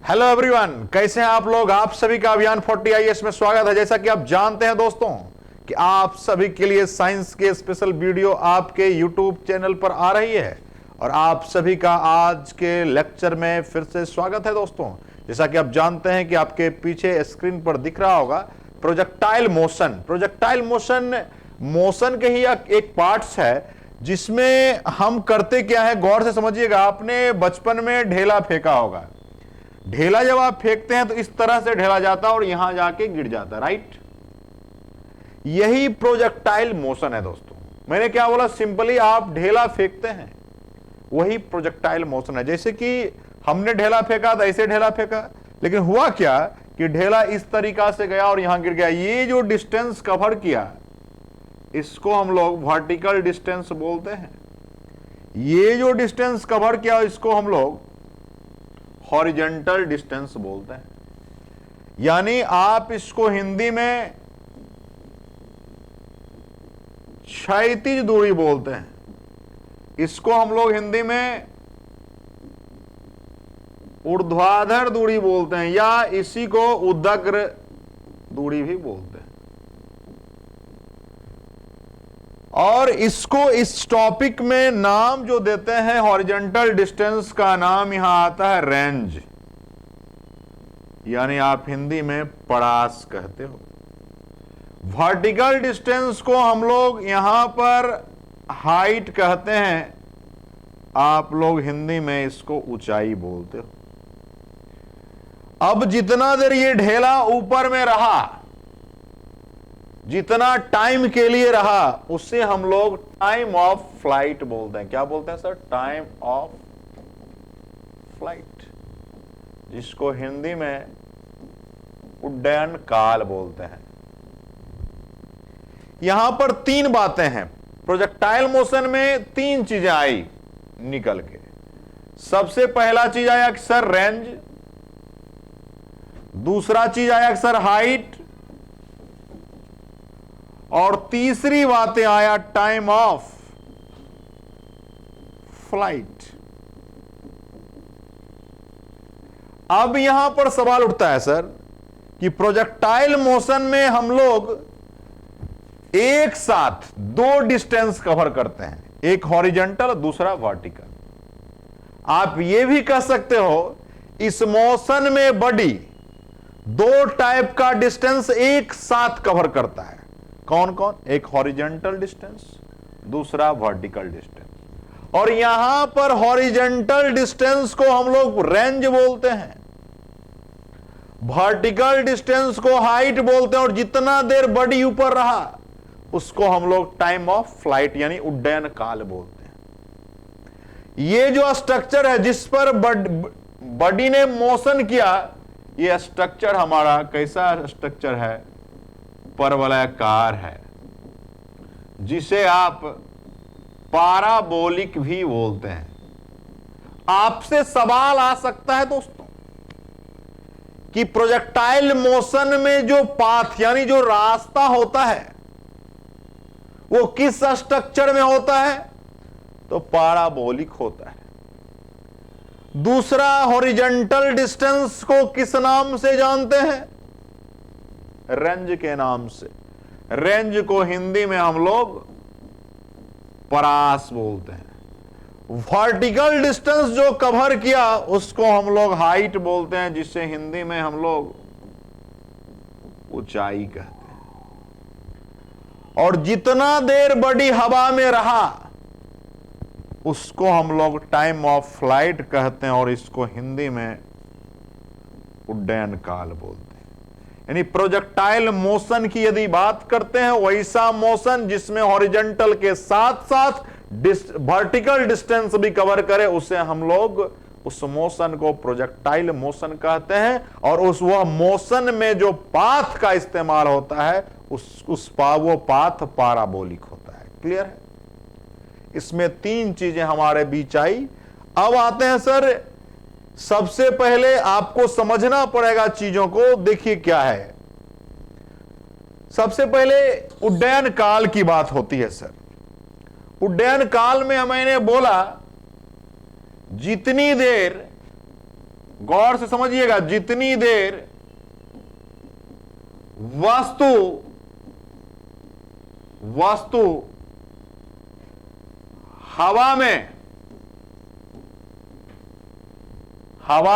Hello everyone, कैसे हैं आप लोग। आप सभी का अभियान 40IS में स्वागत है। जैसा कि आप जानते हैं दोस्तों कि आप सभी के लिए साइंस के स्पेशल वीडियो आपके यूट्यूब चैनल पर आ रही है और आप सभी का आज के लेक्चर में फिर से स्वागत है दोस्तों। जैसा कि आप जानते हैं कि आपके पीछे स्क्रीन पर दिख रहा होगा प्रोजेक्टाइल मोशन। प्रोजेक्टाइल मोशन के ही एक पार्ट्स है जिसमें हम करते क्या है, गौर से समझिएगा। आपने बचपन में ढेला फेंका होगा। ढेला जब आप फेंकते हैं तो इस तरह से ढेला जाता है और यहां जाके गिर जाता है, राइट। यही प्रोजेक्टाइल मोशन है दोस्तों। मैंने क्या बोला, सिंपली आप ढेला फेंकते हैं, वही प्रोजेक्टाइल मोशन है। जैसे कि हमने ढेला फेंका था, ऐसे ढेला फेंका, लेकिन हुआ क्या कि ढेला इस तरीका से गया और यहां गिर गया। ये जो डिस्टेंस कवर किया इसको हम लोग वर्टिकल डिस्टेंस बोलते हैं। ये जो डिस्टेंस कवर किया इसको हम लोग हॉरिजॉन्टल डिस्टेंस बोलते हैं। यानी आप इसको हिंदी में क्षैतिज दूरी बोलते हैं। इसको हम लोग हिंदी में ऊर्ध्वाधर दूरी बोलते हैं या इसी को उदग्र दूरी भी बोलते हैं। और इसको इस टॉपिक में नाम जो देते हैं हॉरिजॉन्टल डिस्टेंस का नाम यहां आता है रेंज, यानी आप हिंदी में पड़ास कहते हो। वर्टिकल डिस्टेंस को हम लोग यहां पर हाइट कहते हैं, आप लोग हिंदी में इसको ऊंचाई बोलते हो। अब जितना देर ये ढेला ऊपर में रहा, जितना टाइम के लिए रहा, उससे हम लोग टाइम ऑफ फ्लाइट बोलते हैं। क्या बोलते हैं सर? टाइम ऑफ फ्लाइट, जिसको हिंदी में उड्डयन काल बोलते हैं। यहां पर तीन बातें हैं। प्रोजेक्टाइल मोशन में तीन चीजें आई निकल के। सबसे पहला चीज आया कि सर रेंज, दूसरा चीज आया कि सर हाइट, और तीसरी बात आया टाइम ऑफ फ्लाइट। अब यहां पर सवाल उठता है सर कि प्रोजेक्टाइल मोशन में हम लोग एक साथ दो डिस्टेंस कवर करते हैं, एक हॉरिजॉन्टल दूसरा वर्टिकल। आप यह भी कह सकते हो इस मोशन में बॉडी दो टाइप का डिस्टेंस एक साथ कवर करता है। कौन कौन? एक हॉरिजॉन्टल डिस्टेंस, दूसरा वर्टिकल डिस्टेंस। और यहां पर हॉरिजॉन्टल डिस्टेंस को हम लोग रेंज बोलते हैं, वर्टिकल डिस्टेंस को हाइट बोलते हैं, और जितना देर बॉडी ऊपर रहा उसको हम लोग टाइम ऑफ फ्लाइट यानी उड्डयन काल बोलते हैं। ये जो स्ट्रक्चर है जिस पर बॉडी ने मोशन किया, ये स्ट्रक्चर हमारा कैसा स्ट्रक्चर है? परवलयाकार है, जिसे आप पाराबोलिक भी बोलते हैं। आपसे सवाल आ सकता है दोस्तों कि प्रोजेक्टाइल मोशन में जो पाथ यानी जो रास्ता होता है वो किस स्ट्रक्चर में होता है? तो पाराबोलिक होता है। दूसरा, हॉरिजॉन्टल डिस्टेंस को किस नाम से जानते हैं? रेंज के नाम से। रेंज को हिंदी में हम लोग परास बोलते हैं। वर्टिकल डिस्टेंस जो कवर किया उसको हम लोग हाइट बोलते हैं, जिसे हिंदी में हम लोग ऊंचाई कहते हैं। और जितना देर बॉडी हवा में रहा उसको हम लोग टाइम ऑफ फ्लाइट कहते हैं, और इसको हिंदी में उड्डयन काल बोलते हैं। यानी प्रोजेक्टाइल मोशन की यदि बात करते हैं, वैसा मोशन जिसमें हॉरिजॉन्टल के साथ साथ वर्टिकल डिस्टेंस भी कवर करे, उसे हम लोग उस मोशन को प्रोजेक्टाइल मोशन कहते हैं। और वह मोशन में जो पाथ का इस्तेमाल होता है वो पाथ पाराबोलिक होता है। क्लियर है? इसमें तीन चीजें हमारे बीच आई। अब आते हैं सर, सबसे पहले आपको समझना पड़ेगा चीजों को। देखिए क्या है, सबसे पहले उड्डयन काल की बात होती है सर। उड्डयन काल में मैंने बोला जितनी देर गौर से समझिएगा, जितनी देर वस्तु हवा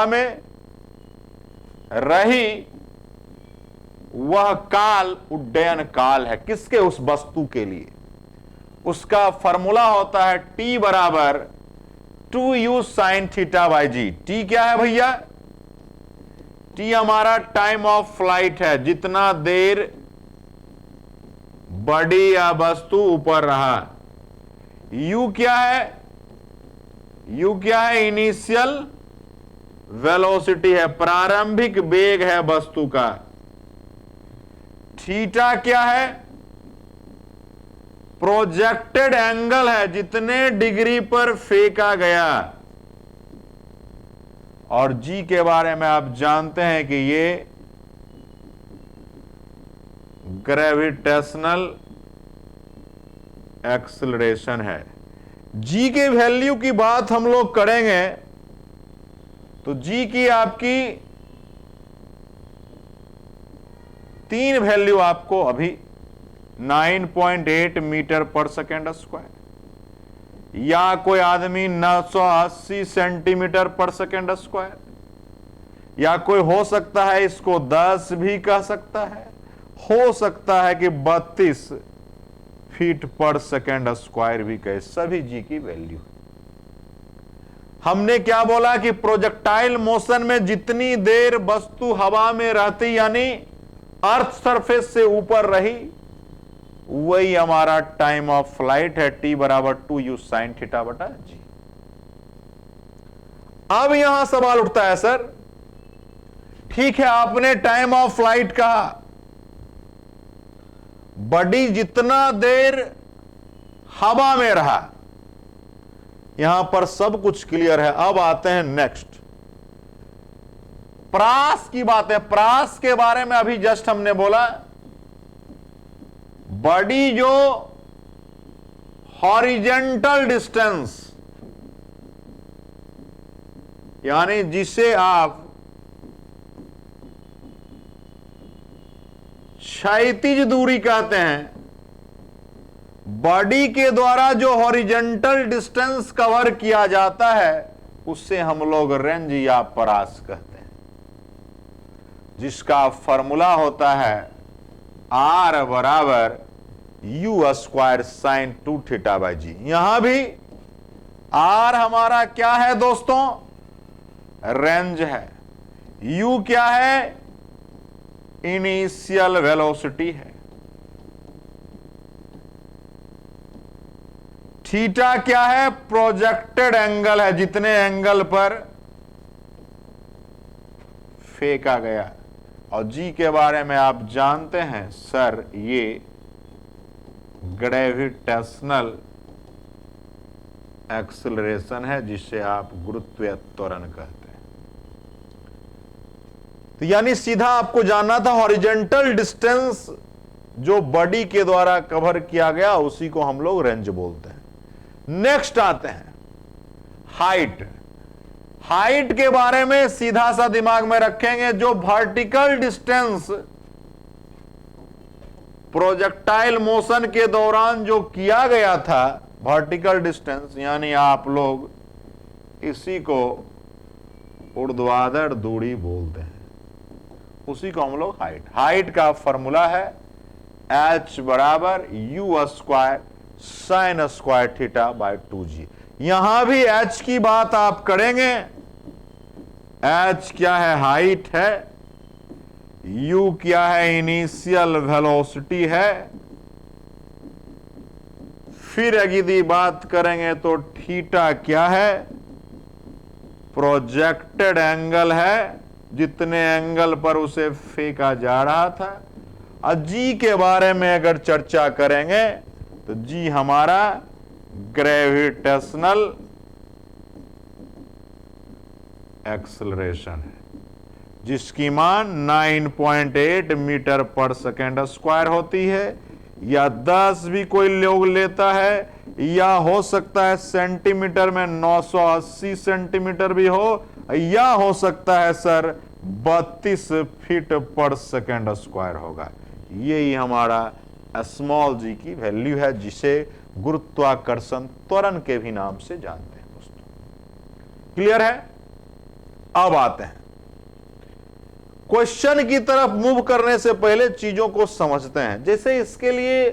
में रही वह काल उड्डयन काल है। किसके? उस वस्तु के लिए। उसका फॉर्मूला होता है T बराबर 2u sin theta by g. T क्या है भैया? T हमारा टाइम ऑफ फ्लाइट है, जितना देर बॉडी या वस्तु ऊपर रहा। U क्या है? U क्या है? इनिशियल वेलोसिटी है, प्रारंभिक वेग है वस्तु का। थीटा क्या है? प्रोजेक्टेड एंगल है, जितने डिग्री पर फेंका गया। और जी के बारे में आप जानते हैं कि ये ग्रेविटेशनल एक्सेलरेशन है। जी के वैल्यू की बात हम लोग करेंगे तो जी की आपकी 3 वैल्यू आपको अभी 9.8 मीटर पर सेकेंड स्क्वायर, या कोई आदमी 980 सेंटीमीटर पर सेकेंड स्क्वायर, या कोई हो सकता है इसको 10 भी कह सकता है, हो सकता है कि 32 फीट पर सेकेंड स्क्वायर भी कहे। सभी जी की वैल्यू। हमने क्या बोला कि प्रोजेक्टाइल मोशन में जितनी देर वस्तु हवा में रहती, यानी अर्थ सरफेस से ऊपर रही, वही हमारा टाइम ऑफ फ्लाइट है। T बराबर 2u sin थीटा बटा जी। अब यहां सवाल उठता है, सर ठीक है आपने टाइम ऑफ फ्लाइट कहा, बॉडी जितना देर हवा में रहा, यहां पर सब कुछ क्लियर है। अब आते हैं नेक्स्ट, प्रास की बात है। प्रास के बारे में अभी जस्ट हमने बोला, बॉडी जो हॉरिजेंटल डिस्टेंस, यानी जिसे आप क्षैतिज दूरी कहते हैं, बॉडी के द्वारा जो हॉरिजेंटल डिस्टेंस कवर किया जाता है, उससे हम लोग रेंज या परास कहते हैं, जिसका फॉर्मूला होता है R बराबर u square sine 2 theta by g. यहां भी R हमारा क्या है दोस्तों? रेंज है। u क्या है? इनिशियल वेलोसिटी है। थीटा क्या है? प्रोजेक्टेड एंगल है, जितने एंगल पर फेंका गया। और जी के बारे में आप जानते हैं सर, ये ग्रेविटेशनल एक्सेलरेशन है, जिसे आप गुरुत्वीय त्वरण कहते हैं। तो यानी सीधा आपको जानना था, हॉरिजेंटल डिस्टेंस जो बॉडी के द्वारा कवर किया गया, उसी को हम लोग रेंज बोलते हैं। नेक्स्ट आते हैं हाइट। हाइट के बारे में सीधा सा दिमाग में रखेंगे, जो वर्टिकल डिस्टेंस प्रोजेक्टाइल मोशन के दौरान जो किया गया था, वर्टिकल डिस्टेंस, यानी आप लोग इसी को ऊर्ध्वाधर दूरी बोलते हैं, उसी को हम लोग हाइट का फॉर्मूला है H बराबर u square sine square theta by 2g। यहां भी H की बात आप करेंगे। H क्या है? हाइट है। U क्या है? इनिशियल वेलोसिटी है। फिर यदि बात करेंगे तो थीटा क्या है? प्रोजेक्टेड एंगल है, जितने एंगल पर उसे फेंका जा रहा था। और जी के बारे में अगर चर्चा करेंगे तो जी हमारा ग्रेविटेशनल एक्सेलरेशन है, जिसकी मान 9.8 मीटर पर सेकेंड स्क्वायर होती है, या 10 भी कोई लोग लेता है, या हो सकता है सेंटीमीटर में 980 सेंटीमीटर भी हो, या हो सकता है सर 32 फीट पर सेकेंड स्क्वायर होगा। यही हमारा स्मॉल जी की वैल्यू है, जिसे गुरुत्वाकर्षण त्वरण के भी नाम से जानते हैं दोस्तों। क्लियर है? अब आते हैं क्वेश्चन की तरफ मूव करने से पहले चीजों को समझते हैं। जैसे इसके लिए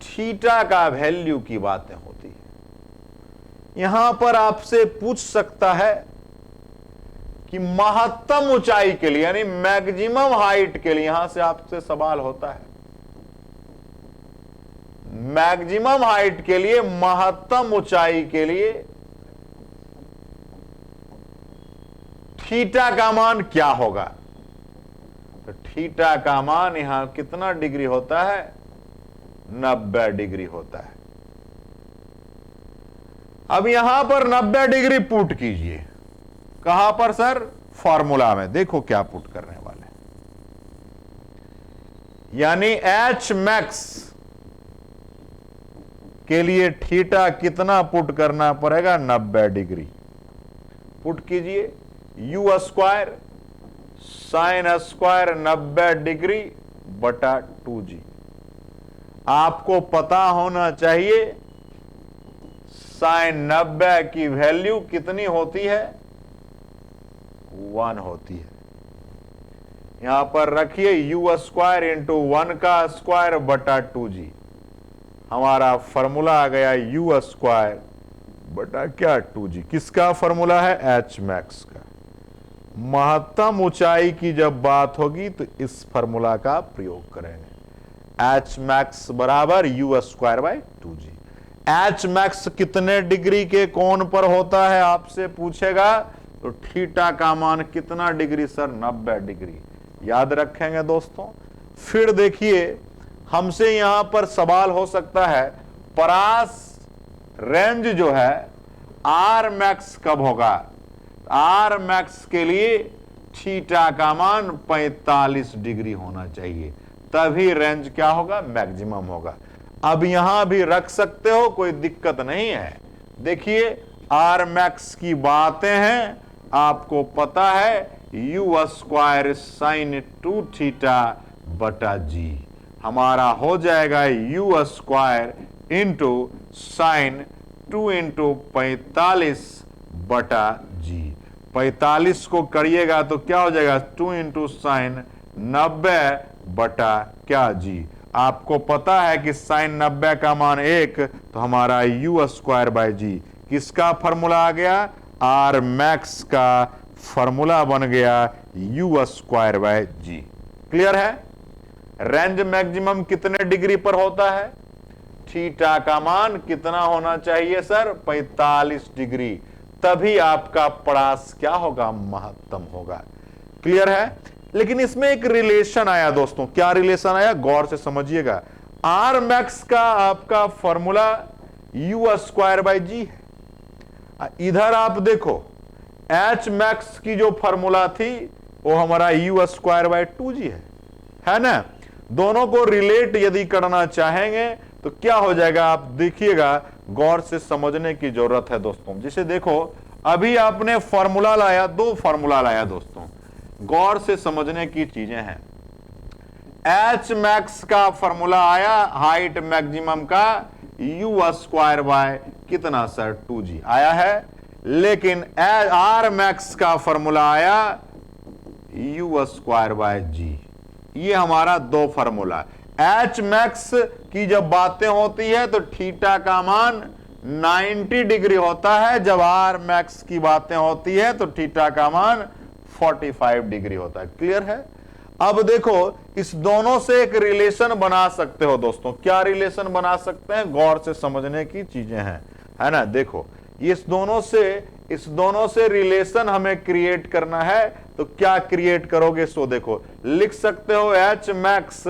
थीटा का वैल्यू की बातें होती है, यहां पर आपसे पूछ सकता है कि महत्तम ऊंचाई के लिए यानी मैक्सिमम हाइट के लिए, यहां से आपसे सवाल होता है मैक्सिमम हाइट के लिए, महत्तम ऊंचाई के लिए थीटा का मान क्या होगा। तो थीटा का मान यहां कितना डिग्री होता है? 90 डिग्री होता है। अब यहां पर 90 डिग्री पुट कीजिए। कहां पर सर? फॉर्मूला में। देखो क्या पुट करने वाले, यानी एच मैक्स के लिए थीटा कितना पुट करना पड़ेगा? 90 डिग्री पुट कीजिए। You square sine square 90 degree बटा 2g। आपको पता होना चाहिए साइन 90 की वैल्यू कितनी होती है? 1 होती है। यहां पर रखिए यू स्क्वायर इंटू 1 का स्क्वायर बटा 2g। हमारा फॉर्मूला आ गया यू स्क्वायर बटा क्या? 2g। किसका फॉर्मूला है? एच मैक्स का। महत्तम ऊंचाई की जब बात होगी तो इस फॉर्मूला का प्रयोग करेंगे। एच मैक्स बराबर you square bye 2g। H max कितने डिग्री के कोण पर होता है आपसे पूछेगा, तो थीटा का मान कितना डिग्री सर? 90 डिग्री। याद रखेंगे दोस्तों। फिर देखिए हमसे यहां पर सवाल हो सकता है परास रेंज जो है आर मैक्स कब होगा? आर मैक्स के लिए थीटा का मान 45 डिग्री होना चाहिए, तभी रेंज क्या होगा? मैक्सिमम होगा। अब यहां भी रख सकते हो, कोई दिक्कत नहीं है। देखिए आर मैक्स की बातें हैं, आपको पता है यू स्क्वायर साइन 2 थीटा बटा जी। हमारा हो जाएगा you square into sine 2 into 45 बटा जी। 45 को करिएगा तो क्या हो जाएगा? 2 इंटू साइन 90 बटा क्या जी। आपको पता है कि साइन 90 का मान 1, तो हमारा यू स्क्वायर बाय जी किसका फॉर्मूला आ गया? आर मैक्स का फॉर्मूला बन गया u square by g. Clear है? रेंज मैक्सिमम कितने डिग्री पर होता है? थीटा का मान कितना होना चाहिए सर? 45 डिग्री। तभी आपका परास क्या होगा? महत्तम होगा। क्लियर है? लेकिन इसमें एक रिलेशन आया दोस्तों। क्या रिलेशन आया? गौर से समझिएगा। आर मैक्स का आपका फॉर्मूला यू स्क्वायर बाय जी है। इधर आप देखो एच मैक्स की जो फॉर्मूला थी वो हमारा यू स्क्वायर बाय 2g है ना। दोनों को रिलेट यदि करना चाहेंगे तो क्या हो जाएगा? आप देखिएगा, गौर से समझने की जरूरत है दोस्तों। जिसे देखो अभी आपने फॉर्मूला लाया, 2 फॉर्मूला लाया दोस्तों, गौर से समझने की चीजें हैं। एच मैक्स का फॉर्मूला आया हाइट मैक्सिमम का यू स्क्वायर बाय कितना सर? 2g आया है। लेकिन आर मैक्स का फॉर्मूला आया यू स्क्वायर बाय जी। ये हमारा 2 फॉर्मूला। एच मैक्स की जब बातें होती है तो थीटा का मान 90 डिग्री होता है, जब आर मैक्स की बातें होती है तो थीटा का मान 45 डिग्री होता है। क्लियर है? अब देखो इस दोनों से एक रिलेशन बना सकते हो दोस्तों। क्या रिलेशन बना सकते हैं? गौर से समझने की चीजें हैं, है ना। देखो इस दोनों से रिलेशन हमें क्रिएट करना है, तो क्या क्रिएट करोगे? सो देखो लिख सकते हो एच मैक्स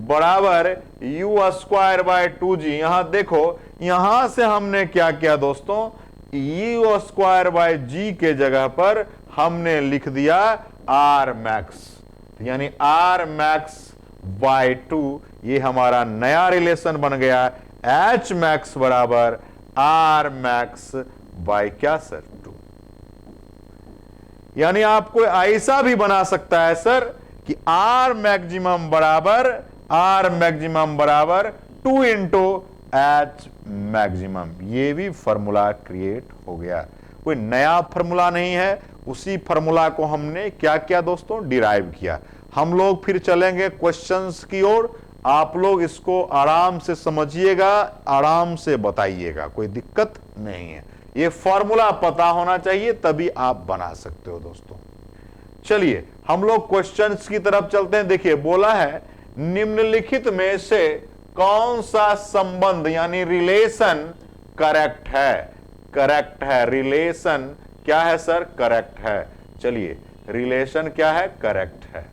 बराबर यू स्क्वायर बाय 2g। यहां देखो यहां से हमने क्या किया दोस्तों? यू स्क्वायर बाय जी के जगह पर हमने लिख दिया आर मैक्स, यानी आर मैक्स बाय 2। ये हमारा नया रिलेशन बन गया। एच मैक्स बराबर आर मैक्स बाय क्या सर? 2। यानी आपको ऐसा भी बना सकता है सर कि आर मैक्सिमम बराबर 2 इंटू एच मैक्सिमम। ये भी फॉर्मूला क्रिएट हो गया, कोई नया फॉर्मूला नहीं है, उसी फॉर्मूला को हमने क्या किया दोस्तों, डिराइव किया। हम लोग फिर चलेंगे क्वेश्चंस की ओर, आप लोग इसको आराम से समझिएगा, आराम से बताइएगा, कोई दिक्कत नहीं है। ये फॉर्मूला पता होना चाहिए तभी आप बना सकते हो दोस्तों। चलिए हम लोग क्वेश्चंस की तरफ चलते हैं। देखिए बोला है निम्नलिखित में से कौन सा संबंध यानी रिलेशन करेक्ट है, रिलेशन क्या है सर, करेक्ट है। चलिए रिलेशन क्या है, करेक्ट है।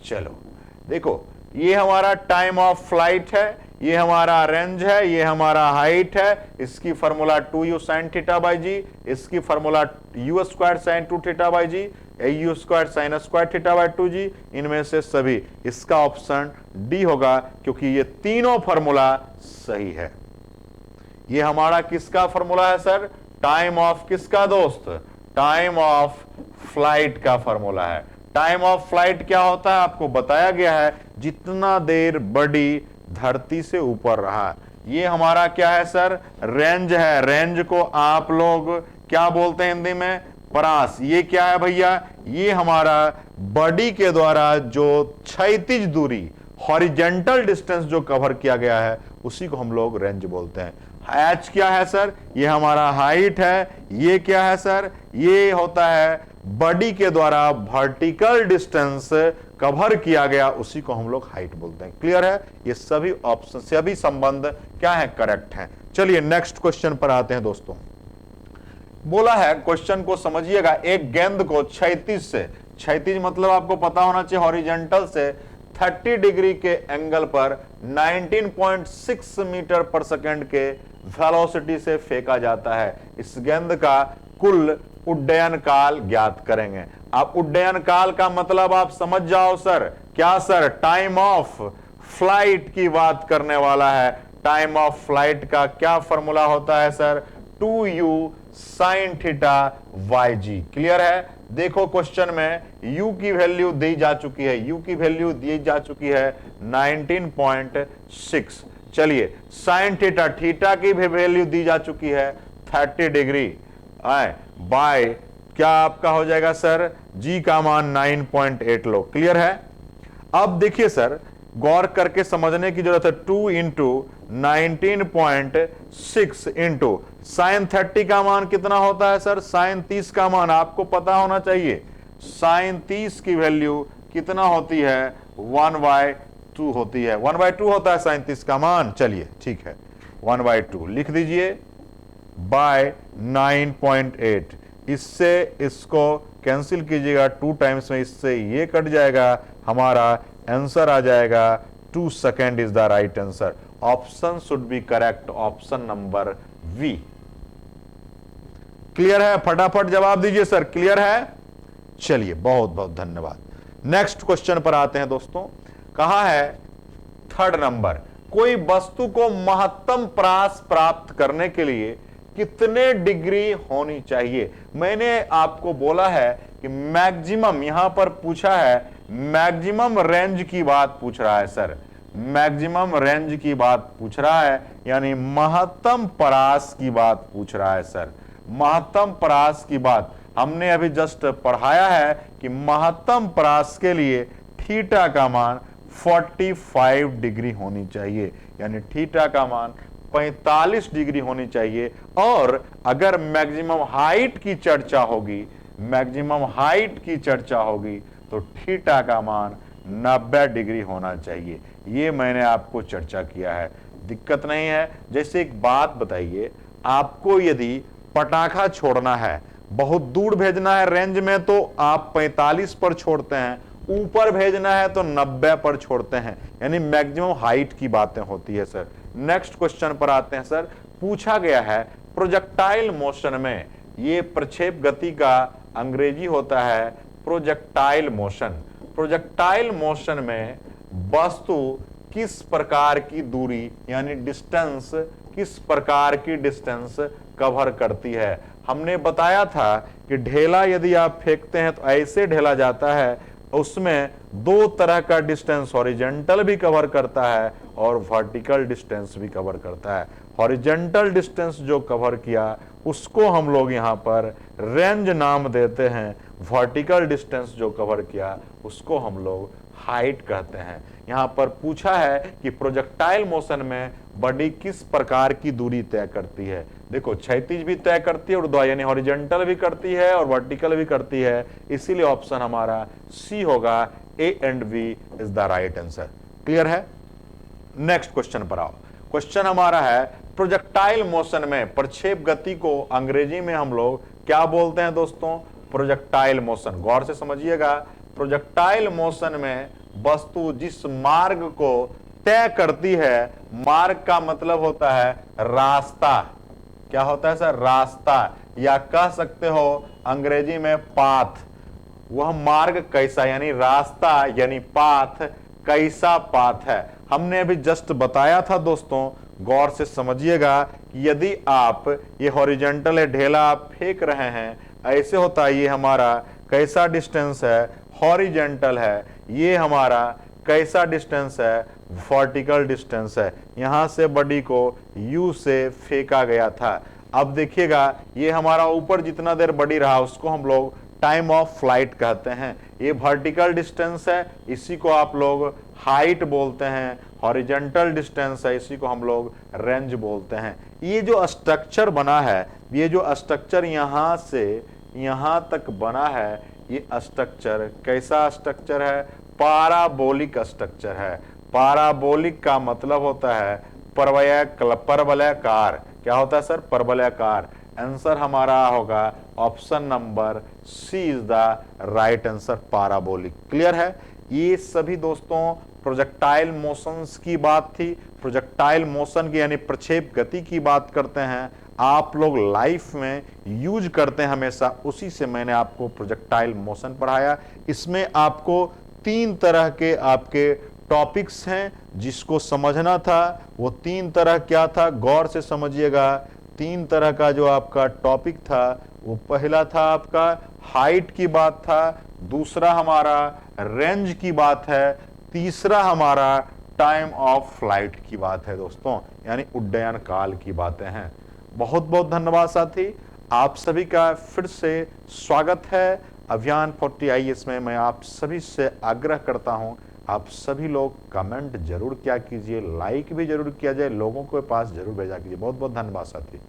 चलो देखो ये हमारा टाइम ऑफ फ्लाइट है, ये हमारा रेंज है, ये हमारा हाइट है, इसकी formula 2u sin theta by g, इसकी फॉर्मूला u square sin 2 theta by g, au square sin square theta by 2 g. इनमें से सभी, इसका ऑप्शन डी होगा क्योंकि ये तीनों फॉर्मूला सही है। ये हमारा किसका फॉर्मूला है सर, टाइम ऑफ किसका दोस्त, टाइम ऑफ फ्लाइट का फॉर्मूला है। टाइम ऑफ फ्लाइट क्या होता है आपको बताया गया है, जितना देर बॉडी धरती से ऊपर रहा। ये हमारा क्या है सर, रेंज है। रेंज को आप लोग क्या बोलते हैं हिंदी में, परास। ये क्या है भैया, ये हमारा बॉडी के द्वारा जो क्षैतिज दूरी, हॉरिजेंटल डिस्टेंस जो कवर किया गया है उसी को हम लोग रेंज बोलते हैं। एच क्या है सर, ये हमारा हाइट है। ये क्या है सर, ये होता है बॉडी के द्वारा वर्टिकल डिस्टेंस कवर किया गया, उसी को हम लोग हाइट बोलते हैं। क्लियर है, ये सभी ऑप्शन, सभी संबंध क्या है, करेक्ट हैं। चलिए नेक्स्ट क्वेश्चन पर आते हैं दोस्तों। बोला है, क्वेश्चन को समझिएगा, एक गेंद को क्षैतिज से, क्षैतिज मतलब आपको पता होना चाहिए हॉरिजेंटल से 30 डिग्री के एंगल पर 19.6 मीटर पर सेकंड के वेलोसिटी से फेंका जाता है। इस गेंद का कुल उड्डयन काल ज्ञात करेंगे। आप उड्डयन काल का मतलब आप समझ जाओ सर, क्या सर, टाइम ऑफ फ्लाइट की बात करने वाला है। टाइम ऑफ फ्लाइट का क्या फॉर्मूला होता है sir, 2u sin theta by g. Clear है, देखो क्वेश्चन में u की वैल्यू दी जा चुकी है, u की वैल्यू दी जा चुकी है 19.6। चलिए साइन थीटा, थीटा की भी वैल्यू दी जा चुकी है 30 डिग्री बाय क्या आपका हो जाएगा सर, g का मान 9.8 लो। क्लियर है, अब देखिए सर गौर करके समझने की जरूरत है। 2 इंटू 19.6 इंटू साइन 30 का मान कितना होता है सर, साइन 30 का मान आपको पता होना चाहिए। साइन 30 की वैल्यू कितना होती है, 1/2 होती है। 1/2 होता है साइन 30 का मान। चलिए ठीक है, 1/2 लिख दीजिए बाय 9.8। इससे इसको कैंसिल कीजिएगा 2 टाइम्स में, इससे ये कट जाएगा, हमारा आंसर आ जाएगा 2 second is the right answer. Option should be correct, option number V. Clear है, फटाफट जवाब दीजिए सर, क्लियर है। चलिए बहुत बहुत धन्यवाद। नेक्स्ट क्वेश्चन पर आते हैं दोस्तों। कहा है 3rd नंबर, कोई वस्तु को महत्तम परास प्राप्त करने के लिए कितने डिग्री होनी चाहिए। मैंने आपको बोला है कि मैक्सिमम, यहां पर पूछा है मैक्सिमम रेंज की बात पूछ रहा है सर, मैक्सिमम रेंज की बात पूछ रहा है, यानी महत्तम परास की बात पूछ रहा है सर। महत्तम परास की बात हमने अभी जस्ट पढ़ाया है कि महत्तम परास के लिए थीटा का मान 45 डिग्री होनी चाहिए, यानी थीटा का मान 45 डिग्री होनी चाहिए। और अगर मैक्सिमम हाइट की चर्चा होगी, मैक्सिमम हाइट की चर्चा होगी तो थीटा का मान 90 डिग्री होना चाहिए। ये मैंने आपको चर्चा किया है, दिक्कत नहीं है। जैसे एक बात बताइए, आपको यदि पटाखा छोड़ना है, बहुत दूर भेजना है रेंज में, तो आप 45 पर छोड़ते हैं, ऊपर भेजना है तो 90 पर छोड़ते हैं, यानी मैक्सिमम हाइट की बातें होती है सर। नेक्स्ट क्वेश्चन पर आते हैं सर। पूछा गया है प्रोजेक्टाइल मोशन में, ये प्रक्षेप गति का अंग्रेजी होता है प्रोजेक्टाइल मोशन। प्रोजेक्टाइल मोशन में वस्तु किस प्रकार की दूरी यानी डिस्टेंस, किस प्रकार की डिस्टेंस कवर करती है। हमने बताया था कि ढेला यदि आप फेंकते हैं तो ऐसे ढेला जाता है, उसमें दो तरह का डिस्टेंस हॉरिजेंटल भी कवर करता है और वर्टिकल डिस्टेंस भी कवर करता है। हॉरिजेंटल डिस्टेंस जो कवर किया उसको हम लोग यहाँ पर रेंज नाम देते हैं, वर्टिकल डिस्टेंस जो कवर किया उसको हम लोग हाइट कहते हैं। यहाँ पर पूछा है कि प्रोजेक्टाइल मोशन में बॉडी किस प्रकार की दूरी तय करती है। देखो, क्षैतिज भी तय करती है, ऊर्ध्वाधर यानी हॉरिजॉन्टल भी करती है और वर्टिकल भी करती है, इसीलिए ऑप्शन हमारा सी होगा, A and B is the right answer. Clear है? नेक्स्ट क्वेश्चन पर आओ। क्वेश्चन हमारा है, प्रोजेक्टाइल मोशन में प्रक्षेप गति को अंग्रेजी में हम लोग क्या बोलते हैं दोस्तों? Projectile motion. गौर से समझिएगा, प्रोजेक्टाइल मोशन में वस्तु जिस मार्ग को तय करती है, मार्ग का मतलब होता है रास्ता। क्या होता है सर? रास्ता, या कह सकते हो अंग्रेजी में पाथ। वह मार्ग कैसा, यानी रास्ता यानी पाथ, कैसा पाथ है। हमने अभी जस्ट बताया था दोस्तों, गौर से समझिएगा कि यदि आप ये हॉरिजॉन्टल है, ढेला आप फेंक रहे हैं, ऐसे होता है, ये हमारा कैसा डिस्टेंस है? हॉरिजॉन्टल है। ये हमारा कैसा डिस्टेंस है? वर्टिकल डिस्टेंस है। यहां से बॉडी को यू से फेंका गया था। अब देखिएगा, ये हमारा ऊपर जितना देर बॉडी रहा उसको हम लोग टाइम ऑफ फ्लाइट कहते हैं। ये वर्टिकल डिस्टेंस है, इसी को आप लोग हाइट बोलते हैं। हॉरिजॉन्टल डिस्टेंस है, इसी को हम लोग रेंज बोलते हैं। ये जो स्ट्रक्चर बना है, ये जो स्ट्रक्चर यहां से यहां तक बना है, ये स्ट्रक्चर कैसा स्ट्रक्चर है? पाराबोलिक स्ट्रक्चर है। पाराबोलिक का मतलब होता है परवलयाकार। क्या होता है सर? परवलयाकार। आंसर हमारा होगा option number C is the right answer, parabolic. Clear है? ये सभी दोस्तों प्रोजेक्टाइल मोशंस की बात थी। प्रोजेक्टाइल मोशन की यानी प्रक्षेप गति की बात करते हैं, आप लोग लाइफ में यूज करते हैं हमेशा, उसी से मैंने आपको प्रोजेक्टाइल मोशन पढ़ाया। इसमें आपको तीन तरह के आपके टॉपिक्स हैं, जिसको समझना था वो तीन तरह क्या था? गौर से समझिएगा। तीन तरह का जो आपका टॉपिक था, वो पहला था आपका हाइट की बात था, दूसरा हमारा रेंज की बात है, तीसरा हमारा टाइम ऑफ फ्लाइट की बात है दोस्तों, यानी उड्डयन काल की बातें हैं। बहुत बहुत धन्यवाद साथी, आप सभी का फिर से स्वागत है अभियान 40 IAS में। मैं आप सभी से आग्रह करता हूं, आप सभी लोग कमेंट जरूर किया कीजिए, लाइक भी जरूर किया जाए, लोगों के पास जरूर भेजा कीजिए। बहुत बहुत धन्यवाद साथी।